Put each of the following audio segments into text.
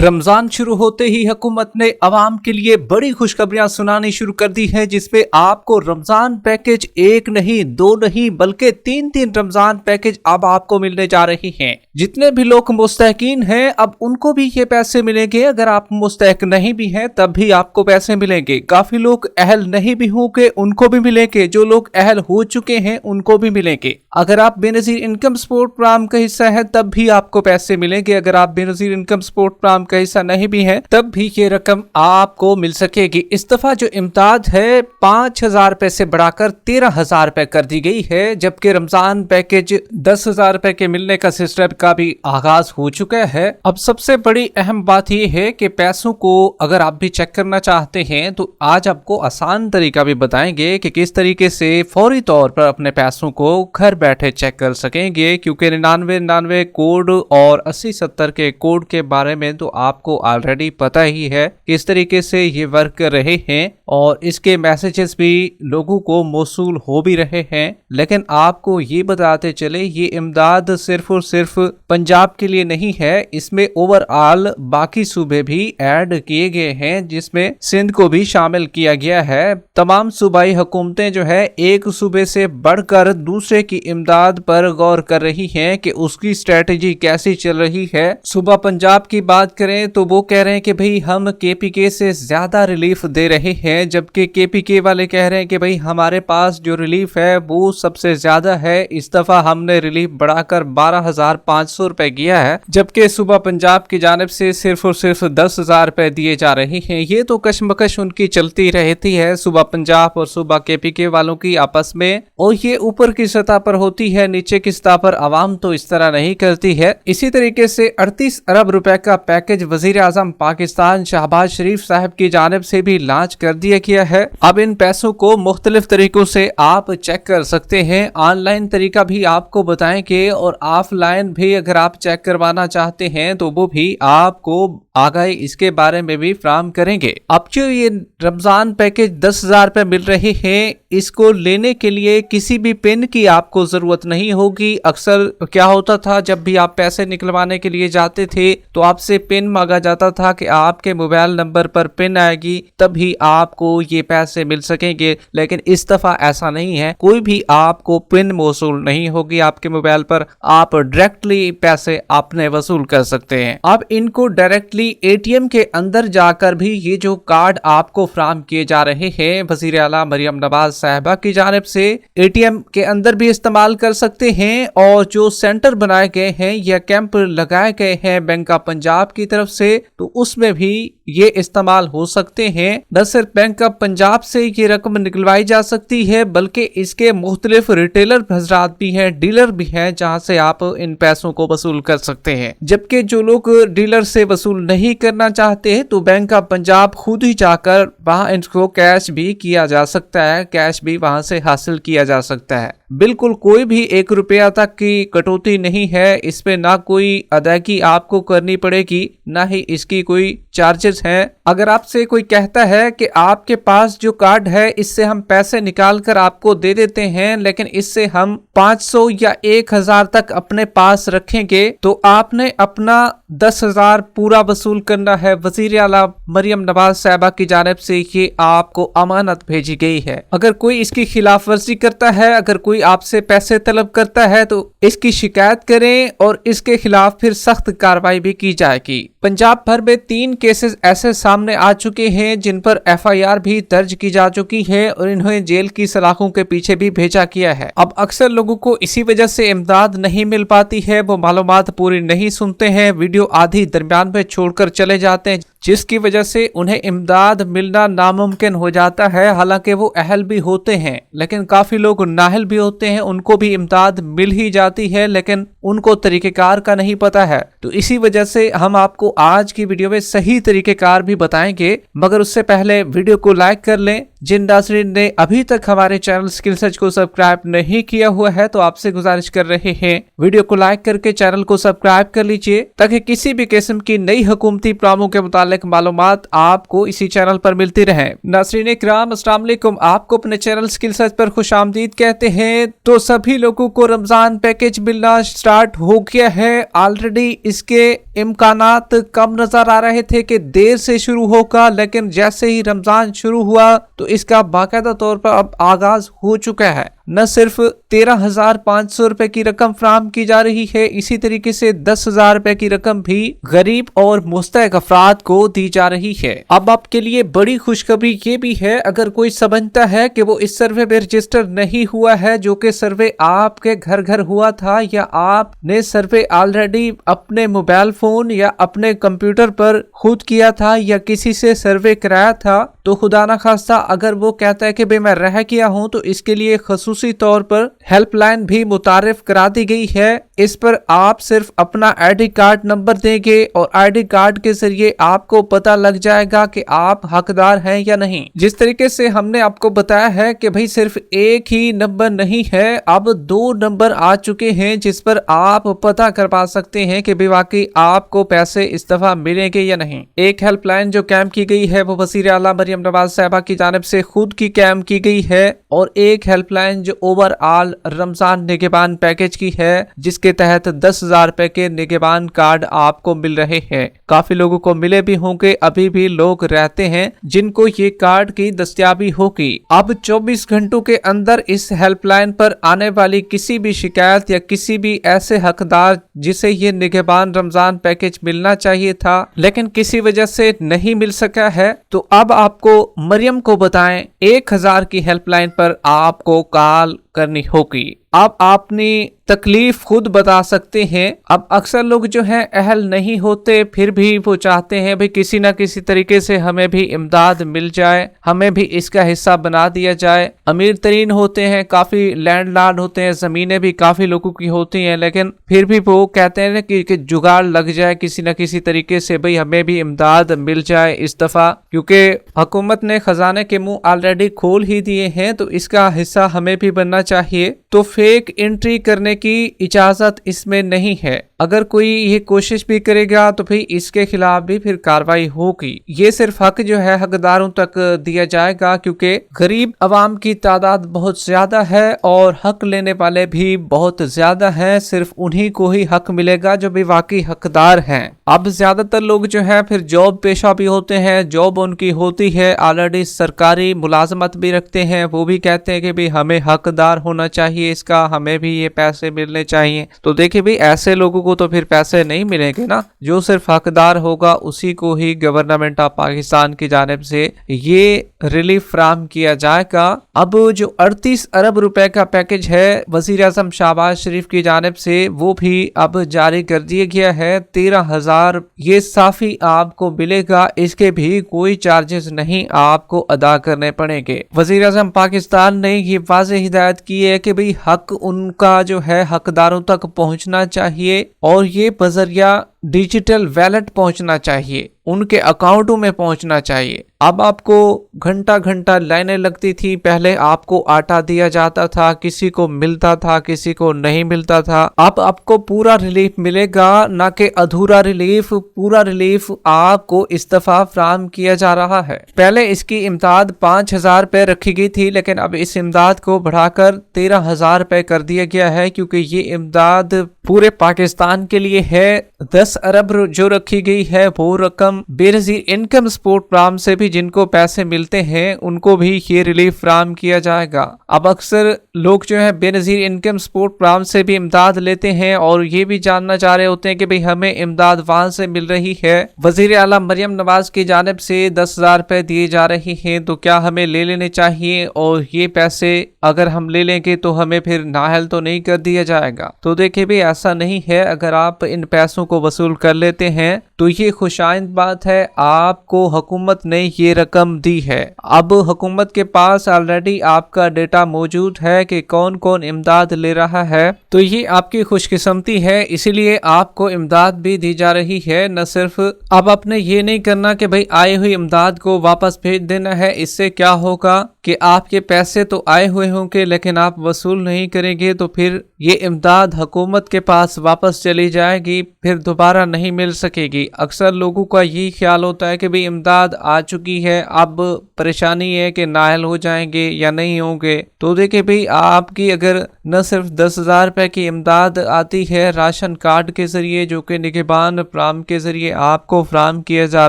रमजान शुरू होते ही हुकूमत ने अवाम के लिए बड़ी खुशखबरियां सुनानी शुरू कर दी है, जिसमें आपको रमजान पैकेज एक नहीं, दो नहीं बल्कि तीन रमजान पैकेज अब आपको मिलने जा रही हैं। जितने भी लोग मुस्तहकीन हैं अब उनको भी ये पैसे मिलेंगे। अगर आप मुस्तहक नहीं भी हैं तब भी आपको पैसे मिलेंगे। काफी लोग अहल नहीं भी होंगे उनको भी मिलेंगे। जो लोग अहल हो चुके हैं उनको भी मिलेंगे। अगर आप बेनजीर इनकम सपोर्ट प्रोग्राम का हिस्सा है तब भी आपको पैसे मिलेंगे। अगर आप बेनजीर इनकम सपोर्ट प्रोग्राम का हिस्सा नहीं भी है तब भी ये रकम आपको मिल सकेगी। इस दफा जो इमदाद है 5,000 रुपए से बढ़ाकर 13,000 रुपए कर दी गई है, जबकि रमजान पैकेज 10,000 रुपए के मिलने का सिलसिला का भी आगाज हो चुका है। अब सबसे बड़ी अहम बात यह है कि पैसों को अगर आप भी चेक करना चाहते हैं तो आज आपको आसान तरीका भी बताएंगे कि किस तरीके से फौरी तौर पर अपने पैसों को घर बैठे चेक कर सकेंगे, क्योंकि 9999 कोड और 8070 के कोड के बारे में तो आपको ऑलरेडी पता ही है किस तरीके से ये वर्क कर रहे हैं और इसके मैसेजेस भी लोगों को मौसूल हो भी रहे हैं। लेकिन आपको ये बताते चले ये इमदाद सिर्फ और सिर्फ पंजाब के लिए नहीं है, इसमें ओवरऑल बाकी सूबे भी ऐड किए गए हैं, जिसमें सिंध को भी शामिल किया गया है। तमाम सूबाई हुकूमतें जो है एक सूबे से बढ़कर दूसरे की इमदाद पर गौर कर रही हैं कि उसकी स्ट्रेटेजी कैसी चल रही है। सूबा पंजाब की बात करें तो वो कह रहे हैं कि भाई हम केपीके से ज्यादा रिलीफ दे रहे हैं, जबकि केपीके वाले कह रहे हैं कि भाई हमारे पास जो रिलीफ है वो सबसे ज्यादा है। इस दफा हमने रिलीफ बढ़ाकर 12,500 रुपए किया है, जबकि सूबा पंजाब की जानिब से सिर्फ और सिर्फ 10,000 रुपए दिए जा रहे हैं। ये तो कशमकश उनकी चलती रहती है सूबा पंजाब और सूबा केपीके वालों की आपस में, और ये ऊपर की सतह पर होती है, नीचे की सतह पर आवाम तो इस तरह नहीं करती है। इसी तरीके से 38 अरब रुपए का पैकेज वजीर आजम पाकिस्तान शहबाज शरीफ साहब की जानिब से भी लॉन्च कर दिया गया है। अब इन पैसों को मुख्तलिफ तरीकों से आप चेक कर सकते हैं। ऑनलाइन तरीका भी आपको बताएंगे और ऑफलाइन भी अगर आप चेक करवाना चाहते हैं तो वो भी आपको आगाही इसके बारे में भी फराहम करेंगे। अब जो ये रमजान पैकेज 10,000 रुपए मिल रहे हैं, इसको लेने के लिए किसी भी पिन की आपको जरूरत नहीं होगी। अक्सर क्या होता था, जब भी आप पैसे निकलवाने के लिए जाते थे तो आपसे पिन मांगा जाता था कि आपके मोबाइल नंबर पर पिन आएगी तभी आपको ये पैसे मिल सकेंगे। लेकिन इस दफा ऐसा नहीं है, कोई भी आपको पिन मौसूल नहीं होगी आपके मोबाइल पर, आप डायरेक्टली पैसे अपने वसूल कर सकते हैं। अब इनको डायरेक्टली एटीएम के अंदर जाकर भी ये जो कार्ड आपको फराहम किए जा रहे हैं वजीर आला मरियम नवाज साहिबा की जानिब से, एटीएम के अंदर भी इस्तेमाल कर सकते हैं। और जो सेंटर बनाए गए हैं या कैंप लगाए गए हैं बैंक ऑफ पंजाब की तरफ से, तो उसमें भी ये इस्तेमाल हो सकते हैं। न सिर्फ बैंक ऑफ पंजाब से ये रकम निकलवाई जा सकती है बल्कि इसके मुख्तलिफ रिटेलर हजरात भी हैं, डीलर भी हैं, जहां से आप इन पैसों को वसूल कर सकते हैं। जबकि जो लोग डीलर से वसूल नहीं करना चाहते तो बैंक ऑफ पंजाब खुद ही जाकर वहां इनको कैश भी किया जा सकता है, कैश भी वहां से हासिल किया जा सकता है। बिल्कुल कोई भी 1 रुपया तक की कटौती नहीं है, इसमें ना कोई अदायगी आपको करनी पड़ेगी, ना ही इसकी कोई चार्जेस हैं। अगर आपसे कोई कहता है कि आपके पास जो कार्ड है इससे हम पैसे निकाल कर आपको दे देते हैं, लेकिन इससे हम 500 या 1,000 तक अपने पास रखेंगे, तो आपने अपना 10,000 पूरा वसूल करना है। वजीर आला मरियम नवाज साहिबा की जानिब से ये आपको अमानत भेजी गई है। अगर कोई इसकी खिलाफ वर्जी करता है, अगर कोई आपसे पैसे तलब करता है तो इसकी शिकायत करें और इसके खिलाफ फिर सख्त कार्रवाई भी की जाएगी। पंजाब भर में 3 केसेस ऐसे सामने आ चुके हैं जिन पर FIR भी दर्ज की जा चुकी है और इन्हें जेल की सलाखों के पीछे भी भेजा गया है। अब अक्सर लोगों को इसी वजह से इमदाद नहीं मिल पाती है, वो मालूमात पूरी नहीं सुनते हैं, वीडियो आधी दरमियान में छोड़कर चले जाते हैं, जिसकी वजह से उन्हें इमदाद मिलना नामुमकिन हो जाता है। हालांकि वो अहल भी होते हैं लेकिन काफी लोग नाहल भी होते हैं, उनको भी इमदाद मिल ही जाती है लेकिन उनको तरीकेकार का नहीं पता है। तो इसी वजह से हम आपको आज की वीडियो में सही तरीकेकार भी बताएंगे, मगर उससे पहले वीडियो को लाइक कर लें। जिन नाज़रीन ने अभी तक हमारे चैनल स्किल सर्च को सब्सक्राइब नहीं किया हुआ है तो आपसे गुजारिश कर रहे हैं वीडियो को लाइक करके चैनल को सब्सक्राइब कर लीजिए, ताकि किसी भी किस्म की नई हुकूमती प्रोग्रामों के मुताबिक मुतालिक मालूमात आपको इसी चैनल पर मिलती रहे। नाज़रीन इकराम, अस्सलाम वालेकुम। आपको अपने चैनल स्किल सर्च पर खुशामदीद कहते हैं। तो सभी लोगों को रमजान पैकेज मिलना स्टार्ट हो गया है। ऑलरेडी इसके इम्कानात कम नजर आ रहे थे कि देर से शुरू होगा, लेकिन जैसे ही रमजान शुरू हुआ तो इसका बाकायदा तौर पर अब आगाज हो चुका है। न सिर्फ 13,500 रुपए की रकम फराहम की जा रही है, इसी तरीके से 10,000 रुपए की रकम भी गरीब और मुस्तहक अफराद को दी जा रही है। अब आपके लिए बड़ी खुशखबरी ये भी है, अगर कोई समझता है कि वो इस सर्वे में रजिस्टर नहीं हुआ है, जो कि सर्वे आपके घर घर हुआ था, या आपने सर्वे ऑलरेडी अपने मोबाइल फोन या अपने कंप्यूटर पर खुद किया था या किसी से सर्वे कराया था, तो खुदा ना खास्ता अगर वो कहता है कि भाई मैं रह गया हूं, तो इसके लिए खसूसी तौर पर हेल्पलाइन भी मुतारिफ करा दी गई है। इस पर आप सिर्फ अपना आईडी कार्ड नंबर देंगे और आईडी कार्ड के जरिए आपको पता लग जाएगा कि आप हकदार हैं या नहीं। जिस तरीके से हमने आपको बताया है कि भाई सिर्फ एक ही नंबर नहीं है, अब 2 नंबर आ चुके हैं जिस पर आप पता करवा सकते हैं कि भाई वाकई आपको पैसे इस दफा मिलेंगे या नहीं। एक हेल्पलाइन जो कैम की गई है वो वज़ीर आला मरियम नवाज साहिबा की जानिब से खुद की कैम की गई है, और एक हेल्पलाइन जो ओवरऑल रमजान निगहबान पैकेज की है, जिसके तहत 10,000 रुपए के निगहबान कार्ड आपको मिल रहे हैं। काफी लोगों को मिले भी होंगे, अभी भी लोग रहते हैं जिनको ये कार्ड की दस्तयाबी होगी। अब 24 घंटों के अंदर इस हेल्पलाइन पर आने वाली किसी भी शिकायत या किसी भी ऐसे हकदार जिसे ये निगहबान रमजान पैकेज मिलना चाहिए था लेकिन किसी वजह से नहीं मिल सका है, तो अब आपको मरियम को बताएं 1000 की हेल्पलाइन पर आपको कॉल करनी होगी। अब अपनी तकलीफ खुद बता सकते हैं। अब अक्सर लोग जो हैं अहल नहीं होते, फिर भी वो चाहते हैं भाई किसी ना किसी तरीके से हमें भी इमदाद मिल जाए, हमें भी इसका हिस्सा बना दिया जाए। अमीर तरीन होते हैं, काफी लैंडलॉर्ड होते हैं, जमीनें भी काफी लोगों की होती हैं, लेकिन फिर भी वो कहते हैं कि जुगाड़ लग जाए किसी ना किसी तरीके से, भाई हमें भी इमदाद मिल जाए इस दफा, क्योंकि हुकूमत ने खजाने के मुंह ऑलरेडी खोल ही दिए हैं, तो इसका हिस्सा हमें भी बनना चाहिए। तो फेक एंट्री करने की इजाजत इसमें नहीं है। अगर कोई ये कोशिश भी करेगा तो फिर इसके खिलाफ भी फिर कार्रवाई होगी। ये सिर्फ हक जो है हकदारों तक दिया जाएगा, क्योंकि गरीब अवाम की तादाद बहुत ज्यादा है और हक लेने वाले भी बहुत ज्यादा हैं। सिर्फ उन्हीं को ही हक मिलेगा जो भी वाकई हकदार हैं। अब ज्यादातर लोग जो है फिर जॉब पेशा भी होते हैं, जॉब उनकी होती है, ऑलरेडी सरकारी मुलाजमत भी रखते हैं, वो भी कहते हैं कि भाई हमें हकदार होना चाहिए इसका, हमें भी ये पैसे मिलने चाहिए। तो देखिए भाई ऐसे लोगों को तो फिर पैसे नहीं मिलेंगे ना, जो सिर्फ हकदार होगा उसी को ही गवर्नमेंट ऑफ पाकिस्तान की जानिब से ये रिलीफ फराहम किया जाएगा। अब जो 38 अरब रुपए का पैकेज है वजीर आजम शहबाज शरीफ की जानिब से, वो भी अब जारी कर दिया गया है। 13,000 ये साफी आपको मिलेगा, इसके भी कोई चार्जेस नहीं आपको अदा करने पड़ेंगे। वजीर आजम पाकिस्तान ने ये वाज़ेह हिदायत की है कि भाई हक उनका जो है हकदारों तक पहुंचना चाहिए और ये बजरिया डिजिटल वैलेट पहुंचना चाहिए, उनके अकाउंटों में पहुंचना चाहिए। अब आपको घंटा घंटा लाइनें लगती थी, पहले आपको आटा दिया जाता था, किसी को मिलता था किसी को नहीं मिलता था। अब आपको पूरा रिलीफ मिलेगा, ना कि अधूरा रिलीफ। पूरा रिलीफ आपको इस दफा फराहम किया जा रहा है। पहले इसकी इमदाद 5,000 रुपए रखी गई थी, लेकिन अब इस इमदाद को बढ़ाकर 13,000 रुपए कर दिया गया है, क्योंकि ये इमदाद पूरे पाकिस्तान के लिए है। 10 अरब जो रखी गई है वो रकम बेनजीर इनकम सपोर्ट प्रोग्राम से भी जिनको पैसे मिलते हैं उनको भी ये रिलीफ फराहम किया जाएगा। अब अक्सर लोग जो है बेनजीर इनकम सपोर्ट प्रोग्राम से भी इमदाद लेते हैं और ये भी जानना चाह रहे होते हैं कि भाई हमें इमदाद वहां से मिल रही है। वजीर आला मरियम नवाज की जानिब से 10,000 रुपए दिए जा रहे हैं, तो क्या हमें ले लेने चाहिए? और ये पैसे अगर हम ले लेंगे तो हमें फिर नाअहल तो नहीं कर दिया जाएगा? तो देखिए भी ऐसा नहीं है। अगर आप इन पैसों को वसूल कर लेते हैं तो ये खुशाइंद बात है, आपको हुकूमत ने ये रकम दी है। अब हुकूमत के पास ऑलरेडी आपका डेटा मौजूद है कि कौन कौन इमदाद ले रहा है, तो ये आपकी खुशकिस्मती है, इसीलिए आपको इमदाद भी दी जा रही है। न सिर्फ अब आपने ये नहीं करना कि भाई आई हुई इमदाद को वापस भेज देना है, इससे क्या होगा کہ آپ کے پیسے تو آئے ہوئے ہوں گے لیکن آپ وصول نہیں کریں گے تو پھر یہ امداد حکومت کے پاس واپس چلی جائے گی، پھر دوبارہ نہیں مل سکے گی۔ اکثر لوگوں کا یہی خیال ہوتا ہے کہ بھئی امداد آ چکی ہے، اب پریشانی ہے کہ نااہل ہو جائیں گے یا نہیں ہوں گے۔ تو دیکھیں بھئی آپ کی اگر نہ صرف 10,000 روپے کی امداد آتی ہے راشن کارڈ کے ذریعے جو کہ نگہبان فراہم کے ذریعے آپ کو فراہم کیا جا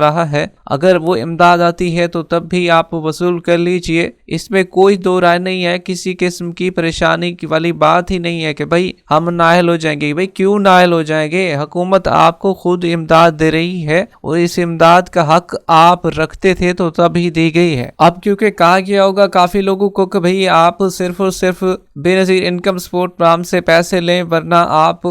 رہا ہے، اگر وہ امداد آتی ہے تو تب بھی آپ وصول کر لیجئے، اس میں کوئی دو رائے نہیں ہے، کسی قسم کی پریشانی کی والی بات ہی نہیں ہے کہ بھئی ہم نااہل ہو جائیں گے۔ بھئی کیوں نااہل ہو جائیں گے؟ حکومت آپ کو خود امداد دے رہی ہے اور اس امداد کا حق آپ رکھتے تھے تو تب ہی دی گئی ہے۔ اب کیونکہ کہا گیا ہوگا کافی لوگوں کو کہ بھئی آپ صرف اور صرف بے نظیر انکم سپورٹ پروگرام سے پیسے لیں ورنہ آپ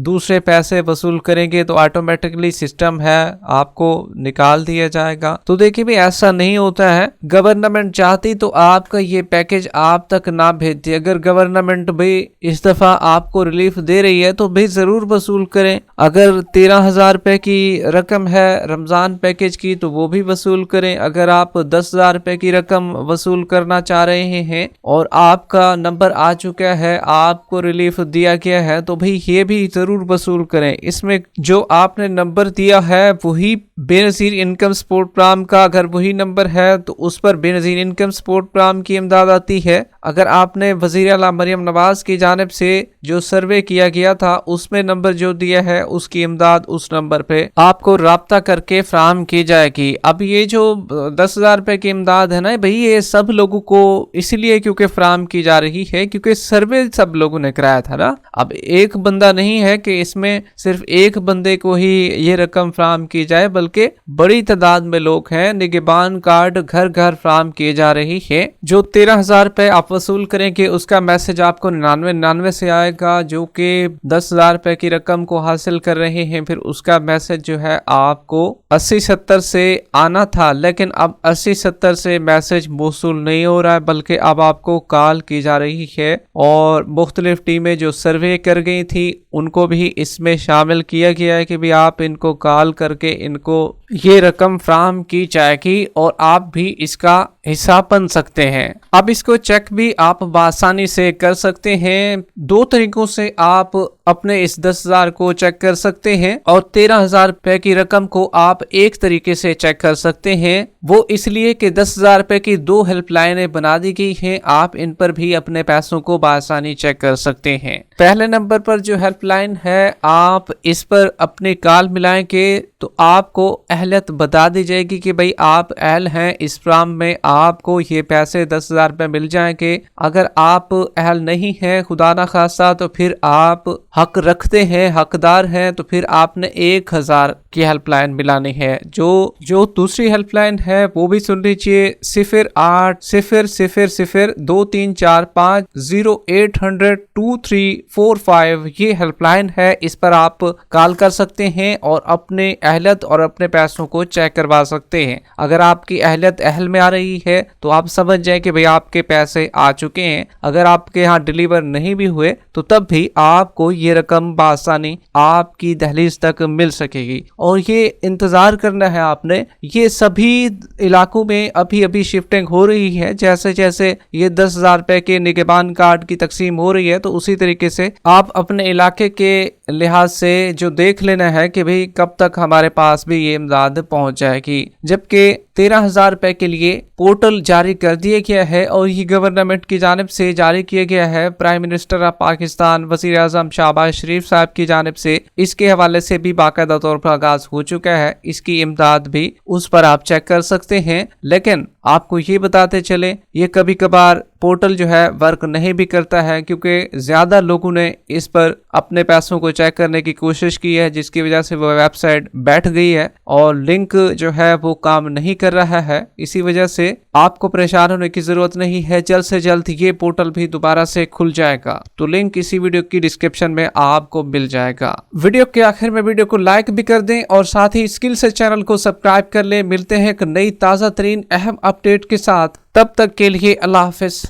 دوسرے پیسے وصول کریں گے تو آٹومیٹکلی سسٹم ہے آپ کو نکال دیا جائے گا۔ تو دیکھیں بھی ایسا نہیں ہوتا ہے، گورنمنٹ چاہتی تو آپ کا یہ پیکج آپ تک نہ بھیجتی۔ اگر گورنمنٹ بھی اس دفعہ آپ کو ریلیف دے رہی ہے تو بھی ضرور وصول کریں۔ اگر 13,000 روپے کی رقم ہے رمضان پیکج کی تو وہ بھی وصول کریں۔ اگر آپ 10,000 روپے کی رقم وصول کرنا چاہ رہے ہیں اور آپ کا نمبر آ چکا ہے، آپ کو ریلیف دیا گیا ہے تو بھی یہ بھی ضرور وصول کریں۔ اس میں جو آپ نے نمبر دیا ہے وہی بے نظیر انکم سپورٹ پروگرام کا، اگر وہی نمبر ہے تو اس پر بے نظیر انکم سپورٹ پروگرام کی امداد آتی ہے۔ اگر آپ نے وزیر اعلیٰ مریم نواز کی جانب سے جو سروے کیا گیا تھا اس میں نمبر جو دیا ہے اس کی امداد اس نمبر پہ آپ کو رابطہ کر کے فراہم کی جائے گی۔ اب یہ جو 10,000 روپے کی امداد ہے نا بھئی، یہ سب لوگوں کو اس لیے کیونکہ فراہم کی جا رہی ہے کیونکہ سروے سب لوگوں نے کرایا تھا نا۔ اب ایک بندہ نہیں ہے کہ اس میں صرف ایک بندے کو ہی یہ رقم فراہم کی جائے، بلکہ بڑی تعداد میں لوگ ہیں۔ نگہبان کارڈ گھر گھر فراہم کیے جا رہی ہے۔ جو 13,000 روپے آپ وصول کریں گے اس کا میسج آپ کو 99 سے آئے گا، جو کہ 10,000 روپے کی رقم کو حاصل کر رہے ہیں پھر اس کا میسج جو ہے آپ کو 8070 سے آنا تھا، لیکن اب 8070 سے میسج موصول نہیں ہو رہا ہے بلکہ اب آپ کو کال کی جا رہی ہے، اور مختلف ٹیمیں جو سروے کر گئی تھی ان کو بھی اس میں شامل کیا گیا ہے کہ بھی آپ ان کو کال کر کے ان کو یہ رقم فراہم کی جائے گی اور آپ بھی اس کا حصہ بن سکتے ہیں۔ اب اس کو چیک بھی آپ بآسانی سے کر سکتے ہیں۔ دو طریقوں سے آپ اپنے اس 10,000 کو چیک کر سکتے ہیں اور 13,000 روپے کی رقم کو آپ ایک طریقے سے چیک کر سکتے ہیں۔ وہ اس لیے کہ 10,000 روپے کی 2 ہیلپ لائنیں بنا دی گئی ہیں، آپ ان پر بھی اپنے پیسوں کو بآسانی چیک کر سکتے ہیں۔ پہلے نمبر پر جو ہیلپ لائن ہے آپ اس پر اپنی کال ملائیں گے تو آپ کو اہلیت بتا دی جائے گی کہ بھئی آپ اہل ہیں، اس پروگرام میں آپ کو یہ پیسے 10,000 روپے مل جائیں گے۔ اگر آپ اہل نہیں ہیں خدا نہ خواستہ تو پھر آپ حق رکھتے ہیں، حقدار ہیں، تو پھر آپ نے 1,000 کی ہیلپ لائن ملانی ہے۔ جو دوسری ہیلپ لائن ہے وہ بھی سن لیجئے، 0800234508002345 یہ ہیلپ لائن ہے، اس پر آپ کال کر سکتے ہیں اور اپنے اہلیت اور اپنے پیسوں کو چیک کروا سکتے ہیں۔ اگر آپ کی اہلیت اہل میں آ رہی ہے تو آپ سمجھ جائیں کہ بھئی آپ کے پیسے آ چکے ہیں۔ اگر آپ کے ہاں ڈیلیور نہیں بھی ہوئے تو تب بھی آپ کو یہ رقم بآسانی آپ کی دہلیز تک مل سکے گی، اور یہ انتظار کرنا ہے آپ نے۔ یہ سبھی علاقوں میں ابھی شفٹنگ ہو رہی ہے، جیسے جیسے یہ 10,000 روپے کے نگہبان کارڈ کی تقسیم ہو رہی ہے تو اسی طریقے سے آپ اپنے علاقے کے لحاظ سے جو دیکھ لینا ہے کہ بھئی کب تک ہمارے پاس بھی یہ امداد پہنچ جائے گی۔ جبکہ 13,000 روپے کے لیے پورٹل جاری کر دیا گیا ہے اور یہ گورنمنٹ کی جانب سے جاری کیا گیا ہے، پرائم منسٹر آف پاکستان وزیر اعظم شہباز شریف صاحب کی جانب سے اس کے حوالے سے بھی باقاعدہ طور پر آغاز ہو چکا ہے۔ اس کی امداد بھی اس پر آپ چیک کر سکتے ہیں، لیکن آپ کو یہ بتاتے چلیں یہ کبھی کبھار پورٹل جو ہے ورک نہیں بھی کرتا ہے، کیونکہ زیادہ لوگوں نے اس پر اپنے پیسوں کو چیک کرنے کی کوشش کی ہے، جس کی وجہ سے وہ ویب سائٹ بیٹھ گئی ہے اور لنک جو ہے وہ کام نہیں کر رہا ہے۔ اسی وجہ سے آپ کو پریشان ہونے کی ضرورت نہیں ہے، جلد سے جلد یہ پورٹل بھی دوبارہ سے کھل جائے گا۔ تو لنک اسی ویڈیو کی ڈسکرپشن میں آپ کو مل جائے گا۔ ویڈیو کے آخر میں ویڈیو کو لائک بھی کر دیں اور ساتھ ہی اسکل سے چینل کو سبسکرائب کر لیں۔ ملتے ہیں ایک نئی تازہ ترین اہم اپڈیٹ کے ساتھ، تب تک کے لیے اللہ حافظ۔